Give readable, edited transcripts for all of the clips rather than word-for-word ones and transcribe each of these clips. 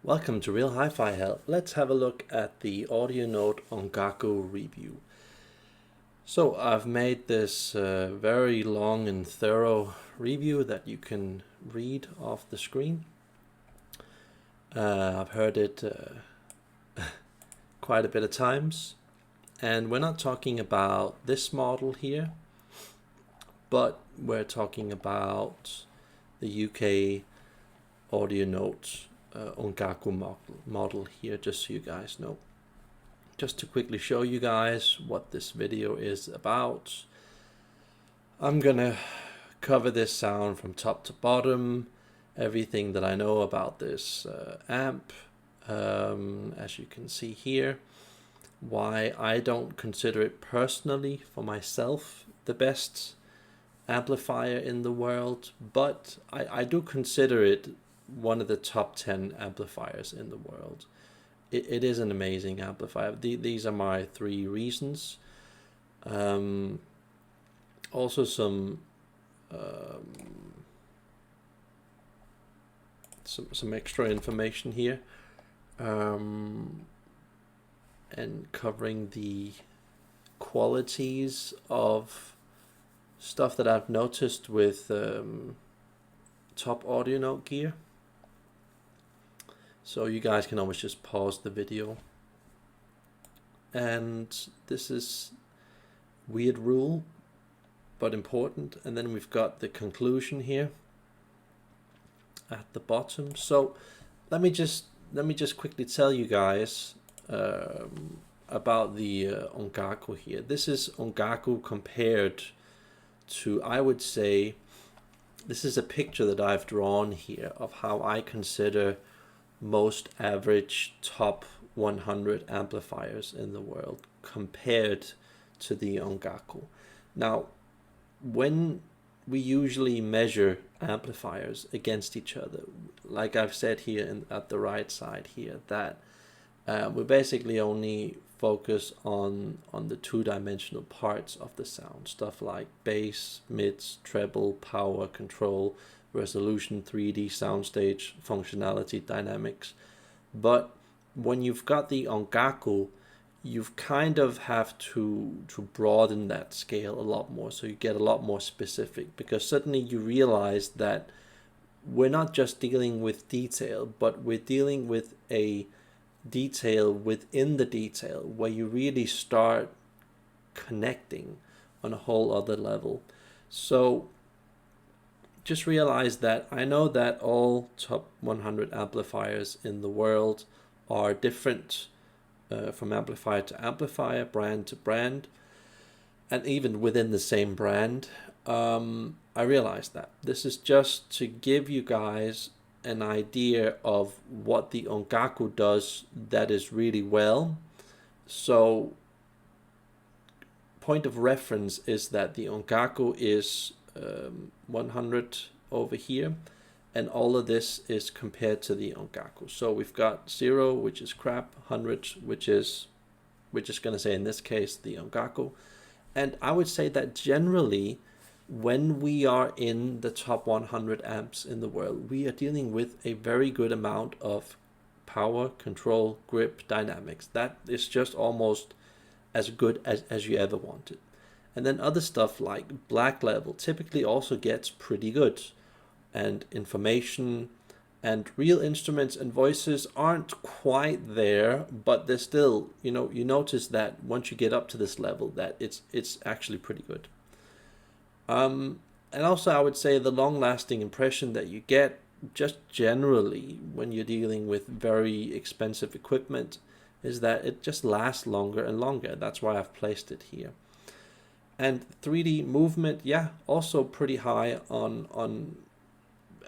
Welcome to Real Hi-Fi Help. Let's have a look at the audio Note Ongaku review. So I've made this very long and thorough review that you can read off the screen. I've heard it quite a bit of times, and we're not talking about this model here, but we're talking about the UK audio Note Ongaku model here, just so you guys know. Just to quickly show you guys what this video is about, I'm gonna cover this sound from top to bottom, everything that I know about this amp, as you can see here, why I don't consider it personally for myself the best amplifier in the world, but I do consider it one of the top 10 amplifiers in the world. It is an amazing amplifier. These are my three reasons. Also some extra information here, and covering the qualities of stuff that I've noticed with top audio Note gear. So you guys can always just pause the video. And this is weird rule, but important. And then we've got the conclusion here at the bottom. So let me just quickly tell you guys about the Ongaku here. This is Ongaku compared to, I would say, this is a picture that I've drawn here of how I consider most average top 100 amplifiers in the world compared to the Ongaku. Now, when we usually measure amplifiers against each other, like I've said here at the right side here, that we basically only focus on the two-dimensional parts of the sound, stuff like bass, mids, treble, power, control, resolution, 3D, soundstage, functionality, dynamics. But when you've got the Ongaku, you've kind of have to broaden that scale a lot more, so you get a lot more specific, because suddenly you realize that we're not just dealing with detail, but we're dealing with a detail within the detail, where you really start connecting on a whole other level. So just realize that I know that all top 100 amplifiers in the world are different from amplifier to amplifier, brand to brand, and even within the same brand. I realize that. This is just to give you guys an idea of what the Ongaku does that is really well. So point of reference is that the Ongaku is 100 over here, and all of this is compared to the Ongaku. So we've got 0, which is crap, 100, which is, we're just going to say in this case the Ongaku. And I would say that generally, when we are in the top 100 amps in the world, we are dealing with a very good amount of power, control, grip, dynamics. That is just almost as good as you ever want it. And then other stuff like black level typically also gets pretty good. And information and real instruments and voices aren't quite there, but they're still, you notice that once you get up to this level that it's actually pretty good. And also I would say the long-lasting impression that you get just generally when you're dealing with very expensive equipment is that it just lasts longer and longer. That's why I've placed it here. And 3D movement, yeah, also pretty high on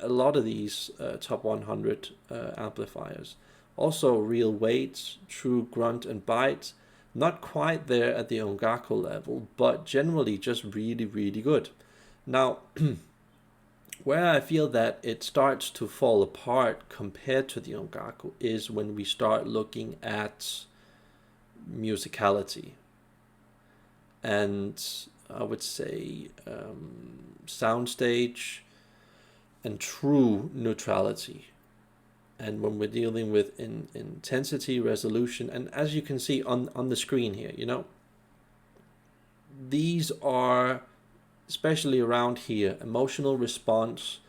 a lot of these top 100 amplifiers. Also real weights, true grunt and bite, not quite there at the Ongaku level, but generally just really, really good. Now, where I feel that it starts to fall apart compared to the Ongaku is when we start looking at musicality. And I would say soundstage and true neutrality. and when we're dealing with intensity, resolution, and as you can see on the screen here, you know, these are, especially around here, emotional response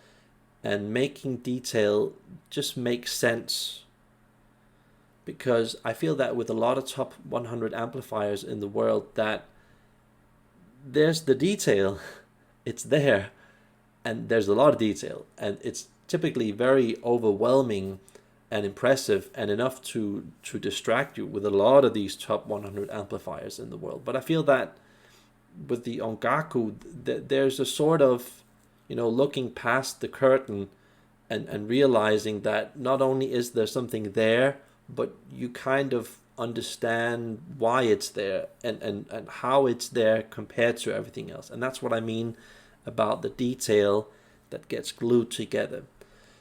and making detail just makes sense. Because I feel that with a lot of top 100 amplifiers in the world, that there's the detail, it's there, and there's a lot of detail, and it's typically very overwhelming and impressive and enough to distract you with a lot of these top 100 amplifiers in the world. But I feel that with the Ongaku, there's a sort of, you know, looking past the curtain and realizing that not only is there something there, but you kind of understand why it's there and how it's there compared to everything else. And that's what I mean about the detail that gets glued together.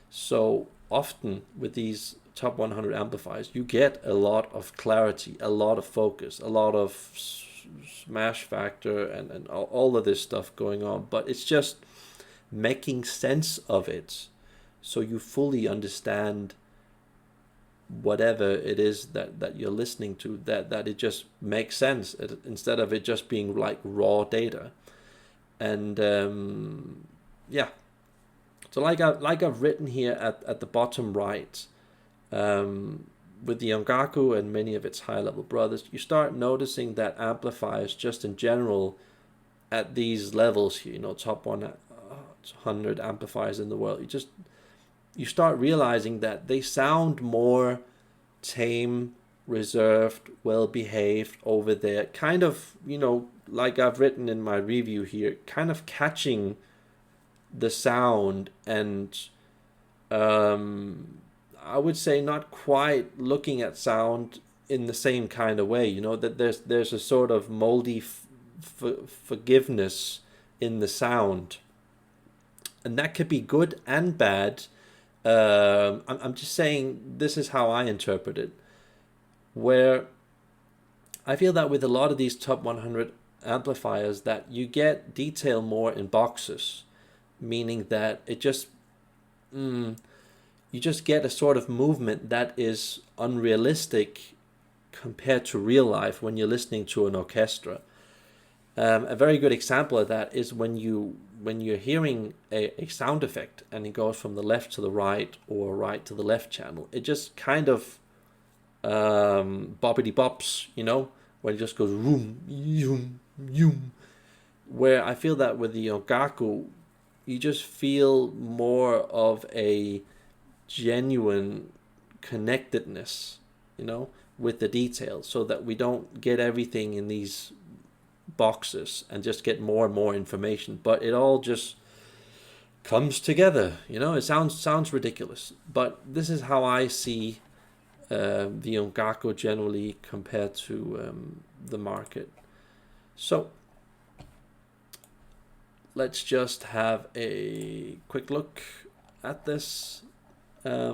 So often with these top 100 amplifiers, you get a lot of clarity, a lot of focus, a lot of smash factor and all of this stuff going on, but it's just making sense of it so you fully understand whatever it is that you're listening to, that it just makes sense instead of it just being like raw data. And yeah, so like I've written here at the bottom right, with the Ongaku and many of its high-level brothers, you start noticing that amplifiers just in general at these levels here, you know, top 100 amplifiers in the world, you start realizing that they sound more tame, reserved, well-behaved over there, kind of, you know, like I've written in my review here, kind of catching the sound and I would say not quite looking at sound in the same kind of way, you know, that there's a sort of moldy forgiveness in the sound, and that could be good and bad. I'm just saying this is how I interpret it, where I feel that with a lot of these top 100 amplifiers that you get detail more in boxes, meaning that it just you just get a sort of movement that is unrealistic compared to real life when you're listening to an orchestra. A very good example of that is when you're hearing a sound effect and it goes from the left to the right or right to the left channel. It just kind of boppity bops, you know, when it just goes room, yoom, yoom. Where I feel that with the Ongaku, you just feel more of a genuine connectedness, you know, with the details, so that we don't get everything in these boxes and just get more and more information, but it all just comes together, you know. It sounds ridiculous, but this is how I see the Ongaku generally compared to the market. So let's just have a quick look at this. I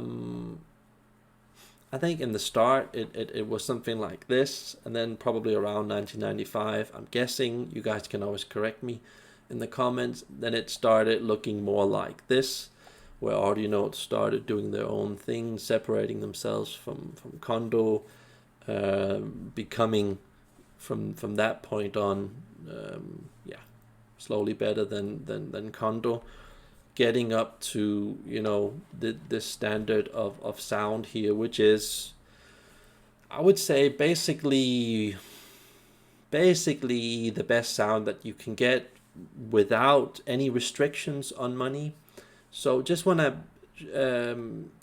think in the start it was something like this, and then probably around 1995, I'm guessing, you guys can always correct me in the comments, then it started looking more like this, where Audio Note started doing their own thing, separating themselves from Kondo, becoming from that point on slowly better than Kondo, getting up to, you know, the standard of sound here, which is, I would say, basically the best sound that you can get without any restrictions on money. So just want to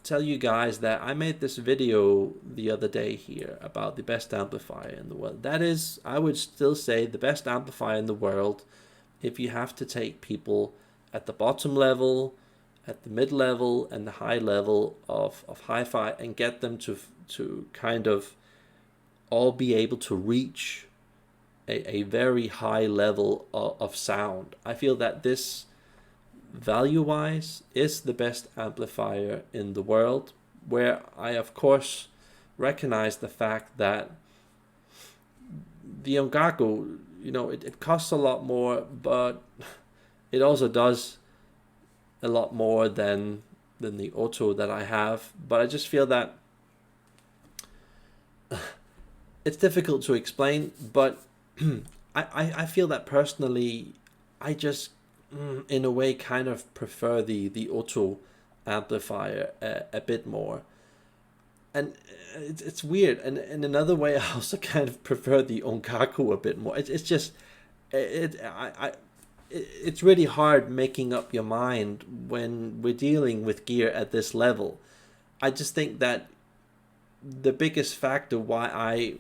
tell you guys that I made this video the other day here about the best amplifier in the world. That is, I would still say, the best amplifier in the world if you have to take people at the bottom level, at the mid level, and the high level of hi-fi, and get them to kind of all be able to reach a very high level of sound. I feel that this, value-wise, is the best amplifier in the world, where I, of course, recognize the fact that the Ongaku, you know, it costs a lot more, but it also does a lot more than than the auto that I have, but I just feel that it's difficult to explain, but I feel that personally, I just, in a way, kind of prefer the auto amplifier a bit more. And it's weird. And in another way, I also kind of prefer the Ongaku a bit more. It's just, it's really hard making up your mind when we're dealing with gear at this level. I just think that the biggest factor why I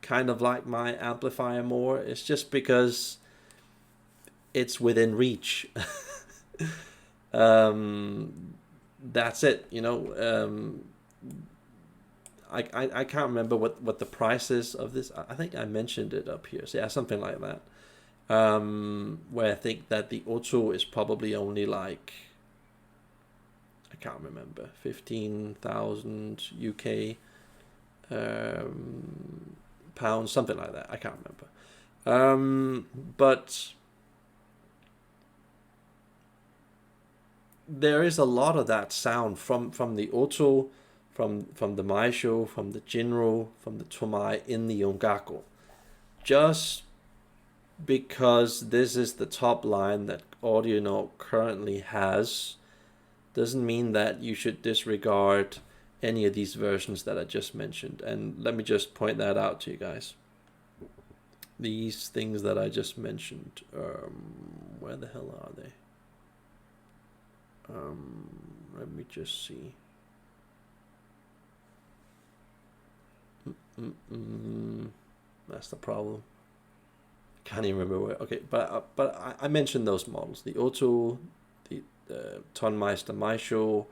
kind of like my amplifier more is just because it's within reach. That's it, you know. I can't remember what the price is of this. I think I mentioned it up here. So yeah, something like that. Where I think that the auto is probably only like, I can't remember, 15,000 UK pounds, something like that. I can't remember. But there is a lot of that sound from the auto, from the Maisho, from the Jinro, from the Tomai in the Ongaku. Just because this is the top line that Audio Note currently has, doesn't mean that you should disregard any of these versions that I just mentioned. And let me just point that out to you guys. These things that I just mentioned, where the hell are they? Let me just see. That's the problem. Can't even remember where. Okay, but I mentioned those models: the Auto, the Tonmeister Maisho,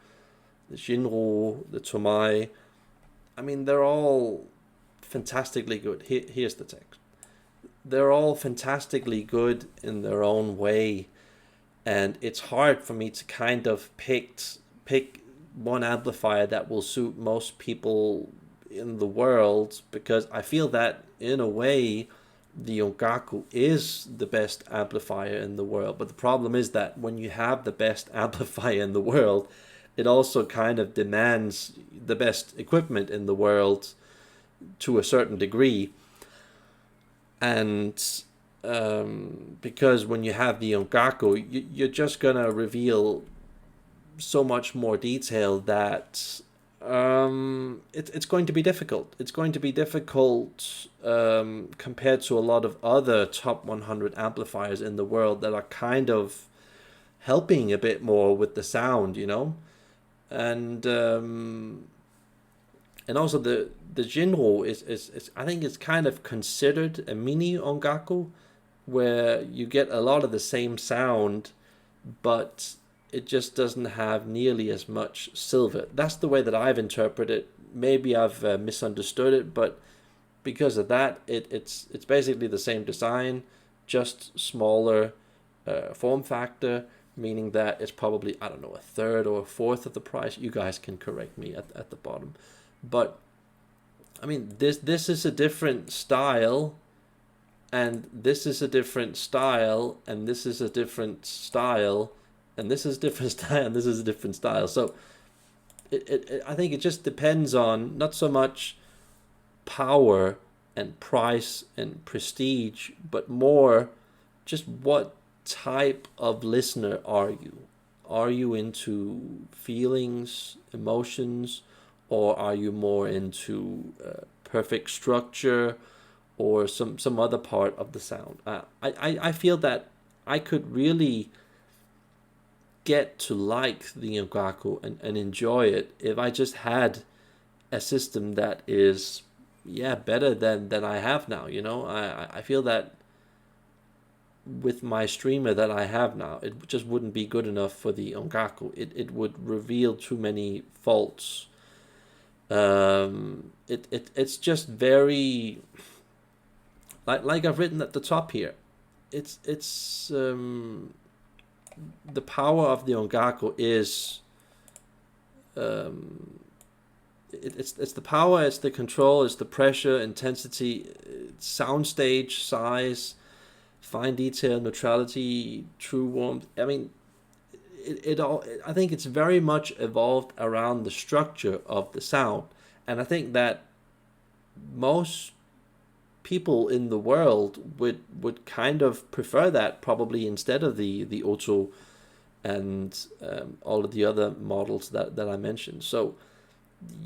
the Jinro, the Tomai. I mean, they're all fantastically good. Here's the text. They're all fantastically good in their own way, and it's hard for me to kind of pick one amplifier that will suit most people in the world, because I feel that in a way the Ongaku is the best amplifier in the world. But the problem is that when you have the best amplifier in the world, it also kind of demands the best equipment in the world to a certain degree. And because when you have the Ongaku, you're just gonna reveal so much more detail that it's going to be difficult. It's going to be difficult compared to a lot of other top 100 amplifiers in the world that are kind of helping a bit more with the sound, you know. And also the Jinro is I think it's kind of considered a mini Ongaku, where you get a lot of the same sound, but it just doesn't have nearly as much silver. That's the way that I've interpreted it. Maybe I've misunderstood it, but because of that, it's basically the same design, just smaller form factor, meaning that it's probably, I don't know, a third or a fourth of the price. You guys can correct me at the bottom. But I mean, this is a different style, and this is a different style, and this is a different style, and this is a different style, and this is a different style. So I think it just depends on not so much power and price and prestige, but more just what type of listener are you? Are you into feelings, emotions, or are you more into perfect structure or some other part of the sound? I feel that I could really get to like the Ongaku and enjoy it if I just had a system that is better than I have now. You know, I feel that with my streamer that I have now, it just wouldn't be good enough for the Ongaku. It would reveal too many faults. It's just very like I've written at the top here. It's the power of the Ongaku is it's the power, it's the control, it's the pressure, intensity, soundstage size, fine detail, neutrality, true warmth. I mean, it all, I think it's very much evolved around the structure of the sound, and I think that most people in the world would kind of prefer that probably instead of the auto and all of the other models that I mentioned. So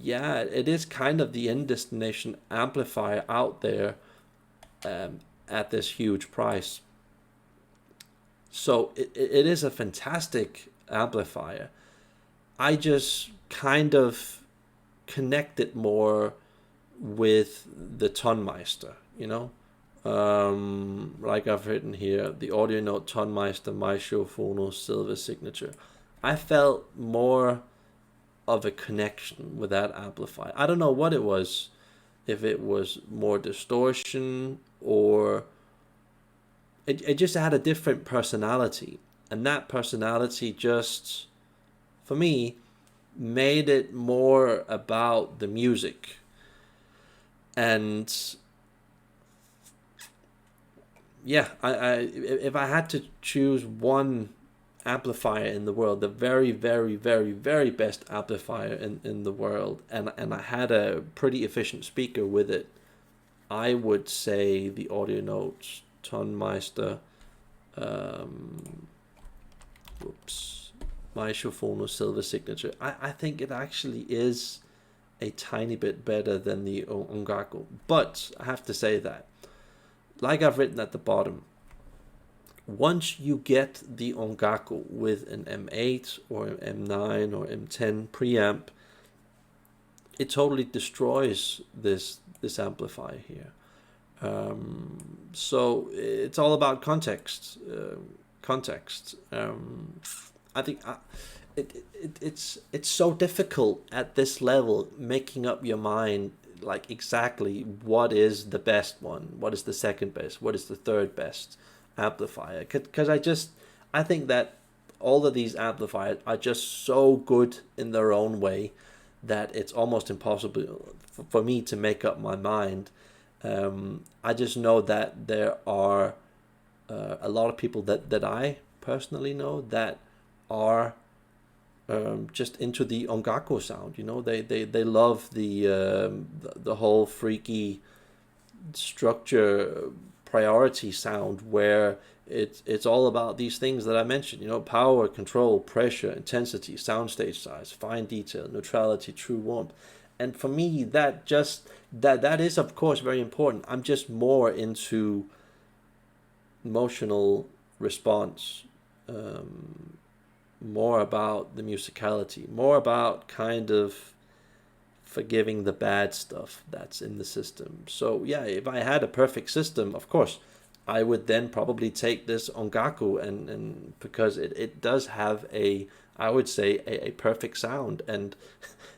yeah, it is kind of the end destination amplifier out there at this huge price. So it is a fantastic amplifier. I just kind of connect it more with the Tonmeister, you know? Like I've written here, the Audio Note Tonmeister Maestro Silver Signature. I felt more of a connection with that amplifier. I don't know what it was, if it was more distortion or it just had a different personality. And that personality just, for me, made it more about the music. And yeah, if I had to choose one amplifier in the world, the very, very, very, very best amplifier in the world, and I had a pretty efficient speaker with it, I would say the Audio Note Tonmeister Maestro Silver Signature. I think it actually is a tiny bit better than the Ongaku, but I have to say that, like I've written at the bottom, once you get the Ongaku with an M8 or M9 or M10 preamp, it totally destroys this amplifier here. So it's all about context. I think it's so difficult at this level making up your mind, like exactly what is the best one, what is the second best, what is the third best amplifier, because I think that all of these amplifiers are just so good in their own way that it's almost impossible for me to make up my mind. I just know that there are a lot of people that I personally know that are just into the Ongaku sound. You know, they love the whole freaky structure priority sound where it's all about these things that I mentioned. You know, power, control, pressure, intensity, soundstage size, fine detail, neutrality, true warmth. And for me, that is of course very important. I'm just more into emotional response, more about the musicality, more about kind of forgiving the bad stuff that's in the system. So yeah, if I had a perfect system, of course, I would then probably take this Ongaku and because it does have I would say a perfect sound, and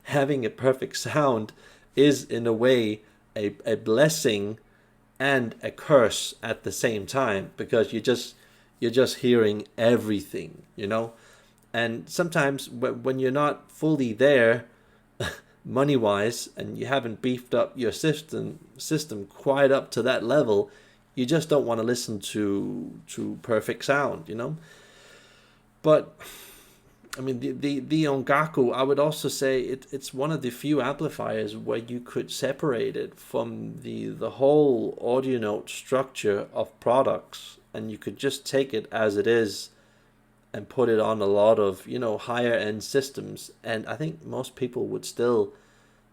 having a perfect sound is in a way a blessing and a curse at the same time, because you're just hearing everything, you know. And sometimes when you're not fully there money wise and you haven't beefed up your system quite up to that level, you just don't want to listen to perfect sound, you know. But I mean, the Ongaku, I would also say it's one of the few amplifiers where you could separate it from the whole audio note structure of products, and you could just take it as it is and put it on a lot of, you know, higher end systems. And I think most people would still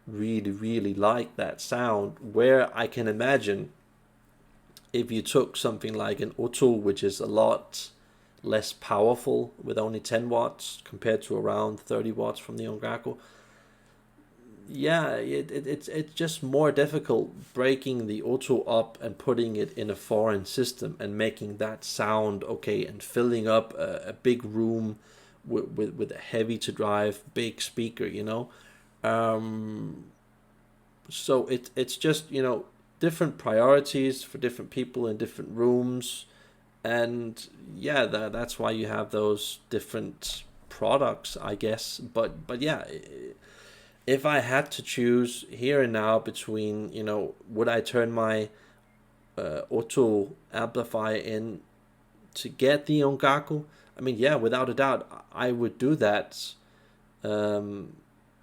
really, really like that sound. Where I can imagine if you took something like an Otto, which is a lot less powerful with only 10 watts compared to around 30 watts from the Ongaku, yeah, it's just more difficult breaking the Otto up and putting it in a foreign system and making that sound okay and filling up a big room with a heavy to drive big speaker, you know. So it's just, you know, different priorities for different people in different rooms. And yeah, that's why you have those different products, I guess. But yeah, if I had to choose here and now between, you know, would I turn my Otto amplifier in to get the Ongaku? I mean, yeah, without a doubt, I would do that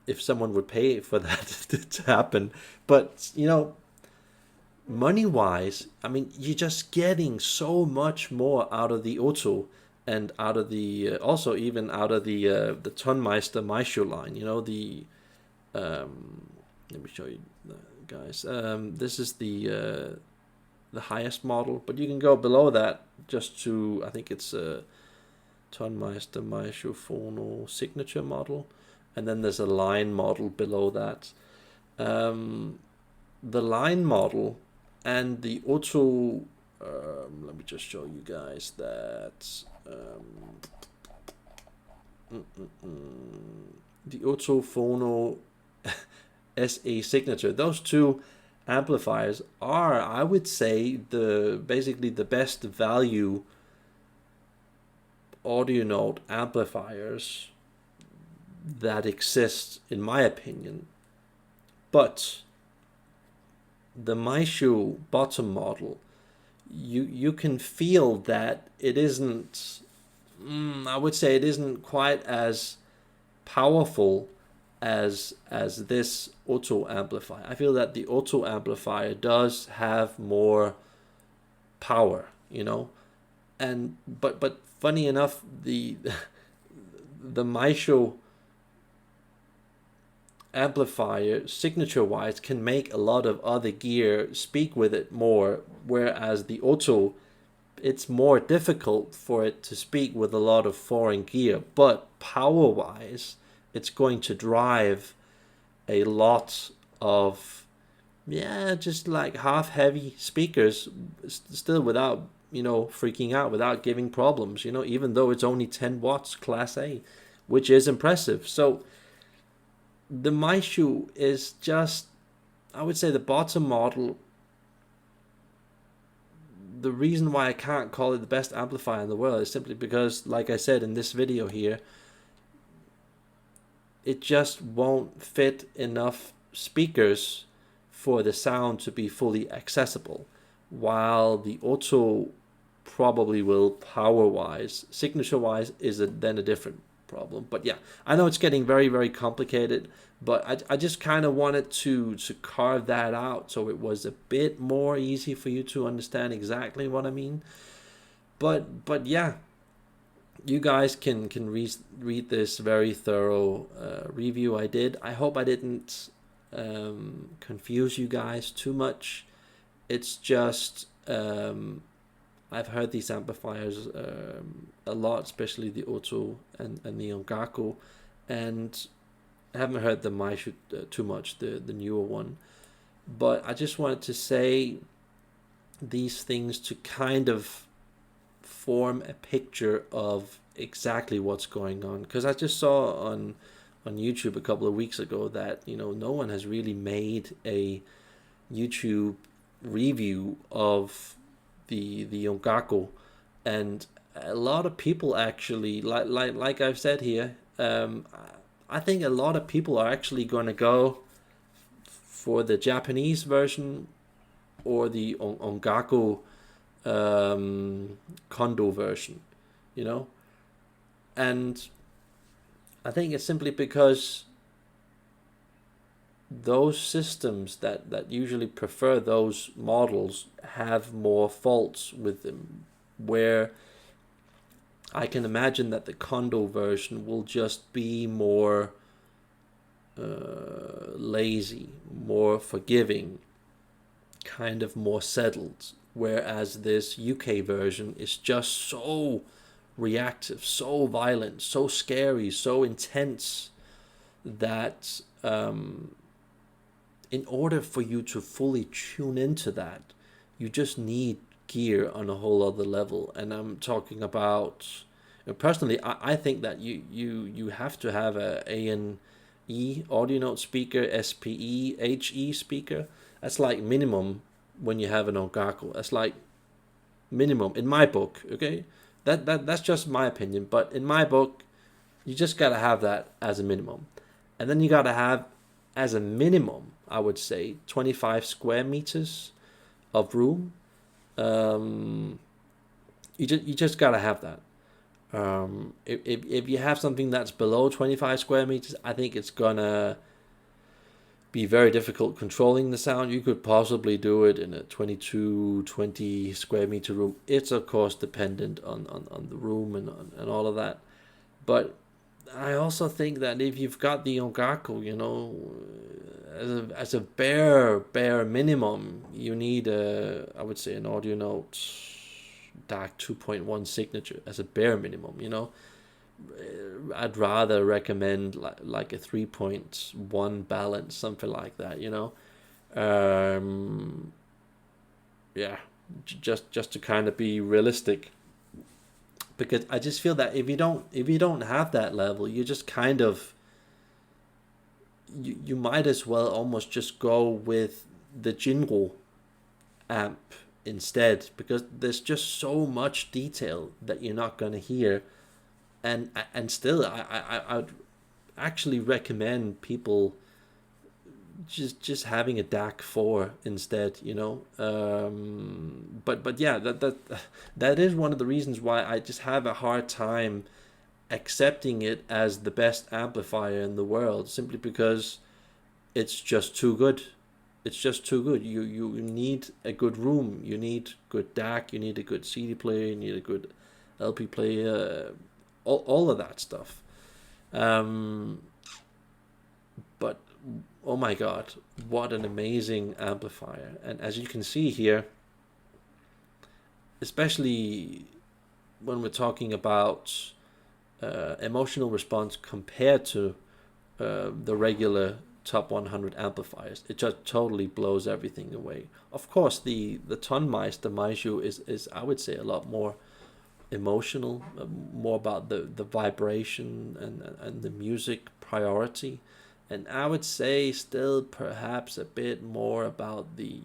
if someone would pay for that to happen. But, you know, money-wise, I mean, you're just getting so much more out of the Auto and out of the also even out of the Tonmeister Maishu line. You know, the let me show you, guys. This is the highest model, but you can go below that just to, I think it's a Tonmeister Maishu Phono signature model, and then there's a line model below that. The line model and the Auto, let me just show you guys that. The Auto Phono SA signature, those two amplifiers are, I would say, basically the best value audio note amplifiers that exist, in my opinion. But the Maishu bottom model, you can feel that it isn't, I would say it isn't quite as powerful as this Auto amplifier. I feel that the Auto amplifier does have more power, you know, and but funny enough, the Maishu amplifier signature wise can make a lot of other gear speak with it more, whereas the Auto, it's more difficult for it to speak with a lot of foreign gear, but power wise it's going to drive a lot of, yeah, just like half heavy speakers still without, you know, freaking out, without giving problems, you know, even though it's only 10 watts class A, which is impressive. So the Maishu is just, I would say the bottom model, the reason why I can't call it the best amplifier in the world is simply because, like I said in this video here, it just won't fit enough speakers for the sound to be fully accessible, while the Auto probably will power-wise. Signature-wise is then a different problem. But yeah, I know it's getting very, very complicated, but I just kind of wanted to carve that out so it was a bit more easy for you to understand exactly what I mean. But yeah, you guys can read this very thorough review I did. I hope I didn't confuse you guys too much. It's just I've heard these amplifiers a lot, especially the Auto and the Ongaku, and I haven't heard the Maishu too much, the newer one. But I just wanted to say these things to kind of form a picture of exactly what's going on, because I just saw on YouTube a couple of weeks ago that, you know, no one has really made a YouTube review of the Ongaku, and a lot of people actually, like I've said here, I think a lot of people are actually going to go for the Japanese version or the Ongaku Kondo version, you know. And I think it's simply because those systems that usually prefer those models have more faults with them, where I can imagine that the Kondo version will just be more lazy, more forgiving, kind of more settled, whereas this UK version is just so reactive, so violent, so scary, so intense that in order for you to fully tune into that, you just need gear on a whole other level. And I'm talking about, personally, I think that you have to have a ANE audio note speaker, SPE, HE speaker. That's like minimum when you have an Ongaku. That's like minimum in my book, okay? That's just my opinion, but in my book, you just gotta have that as a minimum. And then you gotta have, as a minimum, I would say, 25 square meters of room. You just gotta have that. If you have something that's below 25 square meters, I think it's gonna be very difficult controlling the sound. You could possibly do it in a 20 square meter room. It's of course dependent on the room and all of that. But I also think that if you've got the Ongaku, as a bare minimum, you need I would say an Audio Note DAC 2.1 signature as a bare minimum. I'd rather recommend like a 3.1 balance, something like that. Yeah, just to kind of be realistic, because I just feel that if you don't have that level, you just kind of you might as well almost just go with the Jinro amp instead, because there's just so much detail that you're not going to hear. And still, I'd actually recommend people just having a DAC 4 instead, But yeah, that is one of the reasons why I just have a hard time accepting it as the best amplifier in the world, simply because it's just too good. It's just too good. You need a good room. You need good DAC. You need a good CD player. You need a good LP player. All of that stuff. But oh my god, what an amazing amplifier. And as you can see here, especially when we're talking about emotional response compared to the regular top 100 amplifiers, it just totally blows everything away. Of course, the Tonmeister Maiju is I would say a lot more emotional, more about the vibration and the music priority, and I would say still perhaps a bit more about the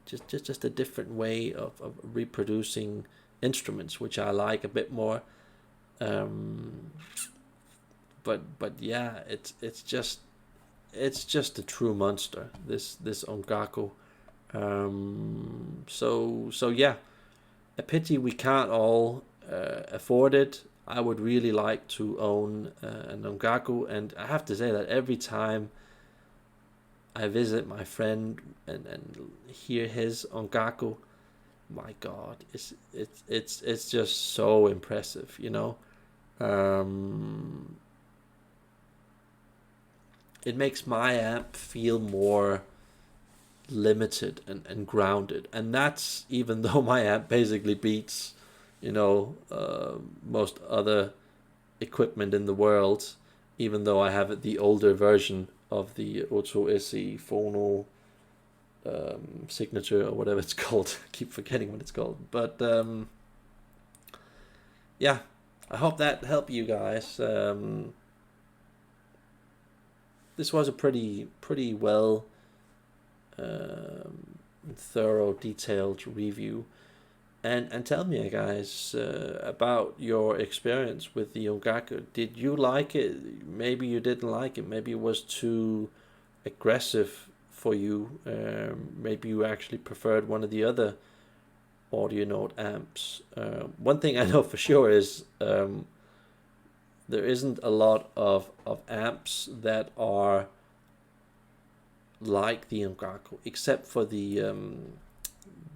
just a different way of reproducing instruments, which I like a bit more. But yeah, it's just a true monster, this Ongaku. So yeah, a pity we can't all afford it. I would really like to own an Ongaku, and I have to say that every time I visit my friend and hear his Ongaku, my God, it's just so impressive, It makes my amp feel more limited and grounded, and that's even though my amp basically beats most other equipment in the world, even though I have the older version of the Otto SE Phono signature, or whatever it's called. I keep forgetting what it's called, but yeah, I hope that helped you guys. This was a pretty well thorough, detailed review. And tell me, guys, about your experience with the Ongaku. Did you like it? Maybe you didn't like it. Maybe it was too aggressive for you. Maybe you actually preferred one of the other Audio Note amps. One thing I know for sure is there isn't a lot of amps that are like the Ongaku, except for the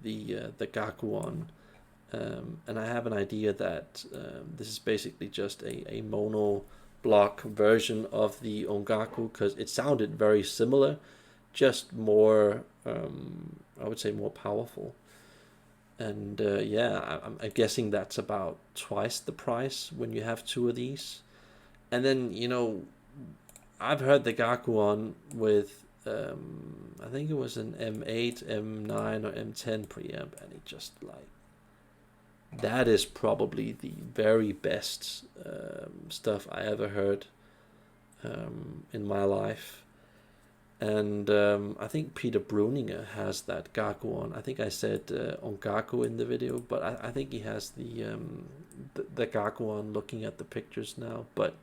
Gaku-on. And I have an idea that this is basically just a mono block version of the Ongaku, because it sounded very similar, just more, I would say, more powerful. And yeah, I'm guessing that's about twice the price when you have two of these. And then, I've heard the Gaku-on with, I think it was an M8, M9, or M10 preamp, and it just that is probably the very best stuff I ever heard in my life. And I think Peter Bruninger has that Gaku-on. I think I said Ongaku in the video, but I think he has the Gaku-on, looking at the pictures now. But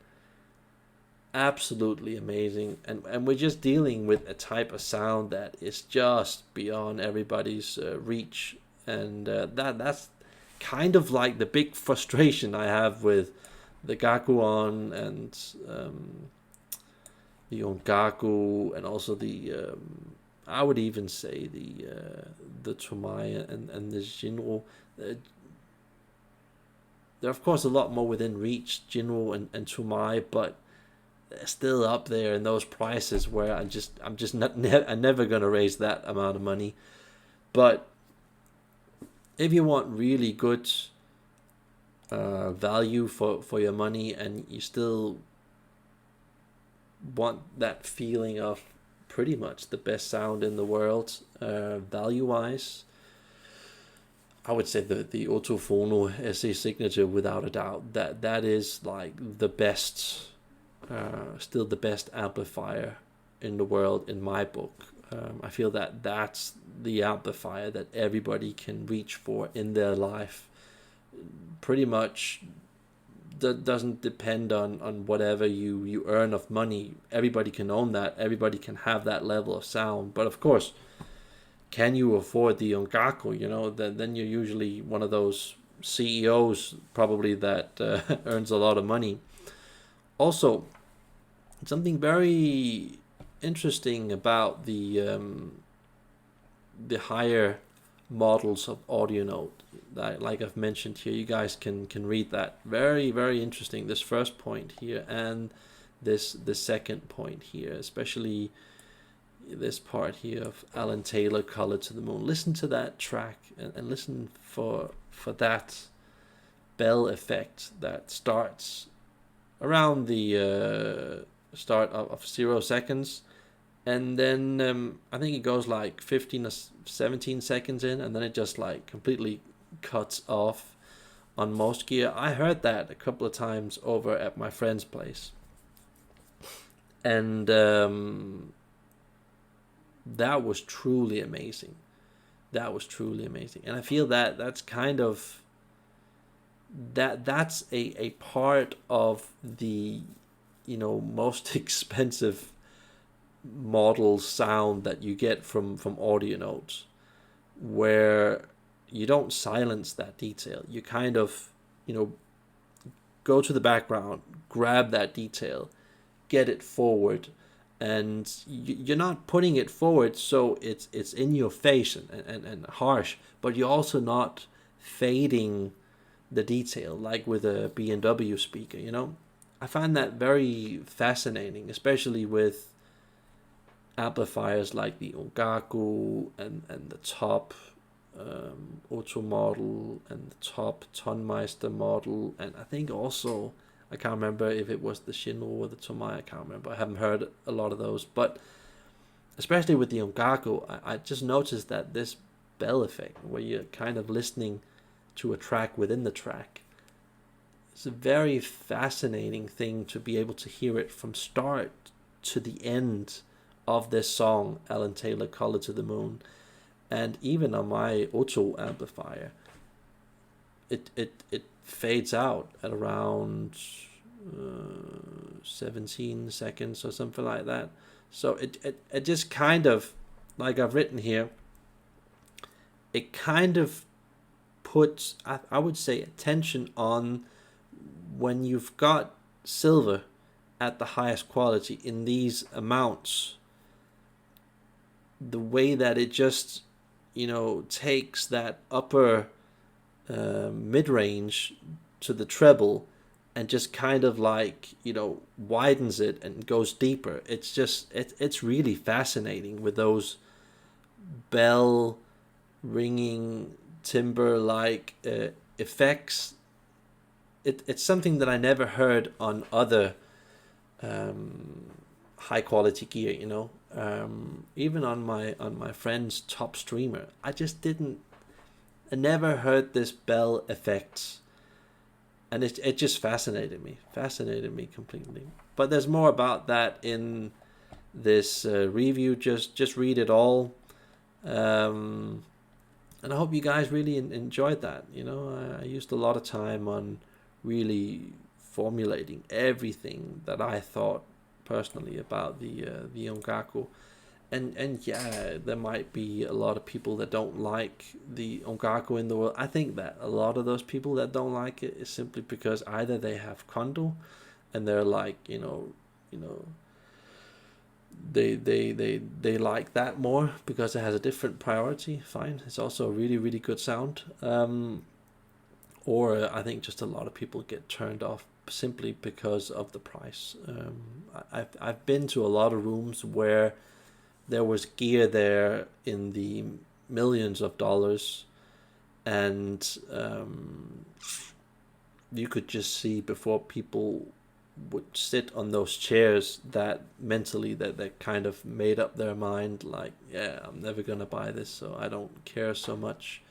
absolutely amazing, and we're just dealing with a type of sound that is just beyond everybody's reach, and kind of like the big frustration I have with the Gaku-on and the Ongaku, and also the I would even say the Tomai and the Jinro. They're of course a lot more within reach, Jinro and Tomai, but they're still up there in those prices where I'm just not I'm never gonna raise that amount of money. But if you want really good value for your money, and you still want that feeling of pretty much the best sound in the world, value wise, I would say the Otophono SE Signature, without a doubt. That is like the best, still the best amplifier in the world in my book. I feel that that's the amplifier that everybody can reach for in their life. Pretty much that doesn't depend on whatever you earn of money. Everybody can own that. Everybody can have that level of sound. But of course, can you afford the Ongaku? You know, then you're usually one of those CEOs probably that earns a lot of money. Also, something very interesting about the higher models of audio note, that, like I've mentioned here, you guys can read that. Very, very interesting, this first point here and the second point here, especially this part here of Alan Taylor, Color to the Moon. Listen to that track and listen for that bell effect that starts around the start of 0 seconds, and then I think it goes like 15 or 17 seconds in, and then it just like completely cuts off on most gear. I heard that a couple of times over at my friend's place, and that was truly amazing. That was truly amazing. And I feel that that's kind of that's a part of the, you know, most expensive model sound that you get from audio notes, where you don't silence that detail. You kind of, you know, go to the background, grab that detail, get it forward, and you're not putting it forward so it's in your face and harsh, but you're also not fading the detail like with a B&W speaker, you know. I find that very fascinating, especially with amplifiers like the Ongaku and the top Otto model and the top Tonmeister model, and I think also, I can't remember if it was the Shinro or the Tomai, I can't remember. I haven't heard a lot of those, but especially with the Ongaku, I just noticed that this bell effect, where you're kind of listening to a track within the track, it's a very fascinating thing to be able to hear it from start to the end of this song, Alan Taylor, Color to the Moon. And even on my Otto amplifier, it fades out at around 17 seconds or something like that. So it just kind of, like I've written here, it kind of puts, I would say, attention on when you've got silver at the highest quality in these amounts, the way that it just, you know, takes that upper mid-range to the treble and just kind of like, you know, widens it and goes deeper. It's just, it's really fascinating with those bell ringing timbre like effects. It's something that I never heard on other high quality gear, you know. Even on my friend's top streamer, I never heard this bell effect, and it just fascinated me completely. But there's more about that in this review. Just read it all, and I hope you guys really enjoyed that. You know, I used a lot of time on really formulating everything that I thought personally about the Ongaku. and yeah, there might be a lot of people that don't like the Ongaku in the world. I think that a lot of those people that don't like it is simply because either they have Kondo and they're like, they like that more because it has a different priority. Fine, it's also a really, really good sound. Or I think just a lot of people get turned off simply because of the price. I've been to a lot of rooms where there was gear there in the millions of dollars, and you could just see before people would sit on those chairs that mentally that they kind of made up their mind, like, yeah, I'm never gonna buy this, so I don't care so much.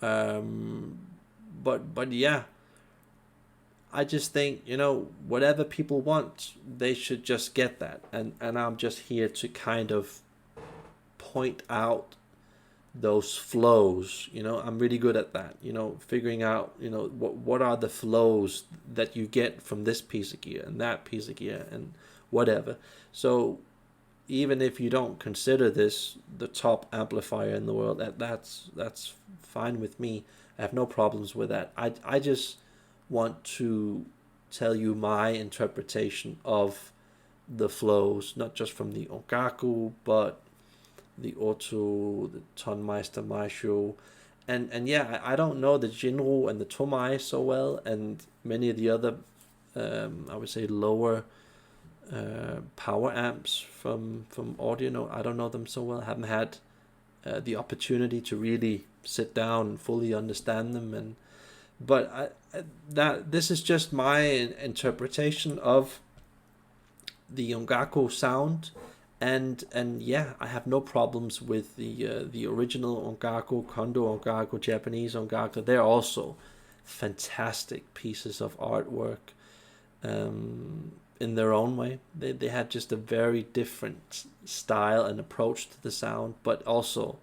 But yeah, I just think, whatever people want, they should just get that. And I'm just here to kind of point out those flows. I'm really good at that, figuring out, what are the flows that you get from this piece of gear and that piece of gear and whatever. So even if you don't consider this the top amplifier in the world, that's fine with me. I have no problems with that. I just want to tell you my interpretation of the flows, not just from the Ongaku, but the Otto, the Tonmeister Maisho, and yeah, I don't know the Jinro and the Tomai so well, and many of the other, I would say lower power amps from audio. No, I don't know them so well. I haven't had the opportunity to really sit down and fully understand them, but this is just my interpretation of the Ongaku sound, and yeah, I have no problems with the original Ongaku, Kondo Ongaku, Japanese Ongaku. They're also fantastic pieces of artwork in their own way. They had just a very different style and approach to the sound, but also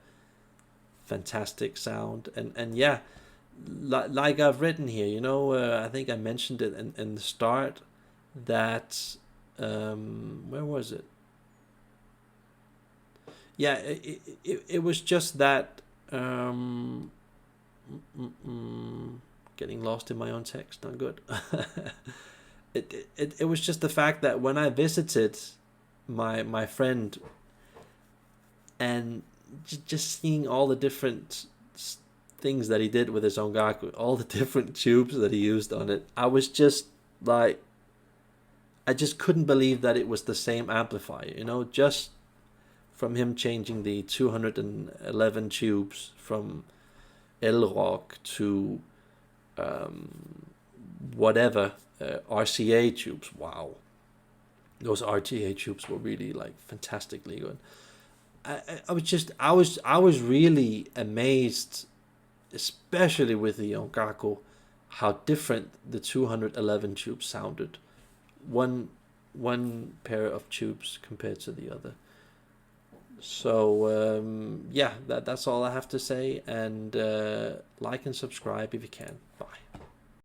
fantastic sound. And yeah, like I've written here, I think I mentioned it in the start that where was it? Yeah, it was just that getting lost in my own text, not good. It was just the fact that when I visited my friend and just seeing all the different things that he did with his Ongaku, all the different tubes that he used on it, I was just like, I just couldn't believe that it was the same amplifier, just from him changing the 211 tubes from L-Rock to whatever RCA tubes. Wow, those RCA tubes were really like fantastically good. I was really amazed, especially with the Ongaku, how different the 211 tubes sounded. One pair of tubes compared to the other. So yeah, that's all I have to say, and like and subscribe if you can. Bye.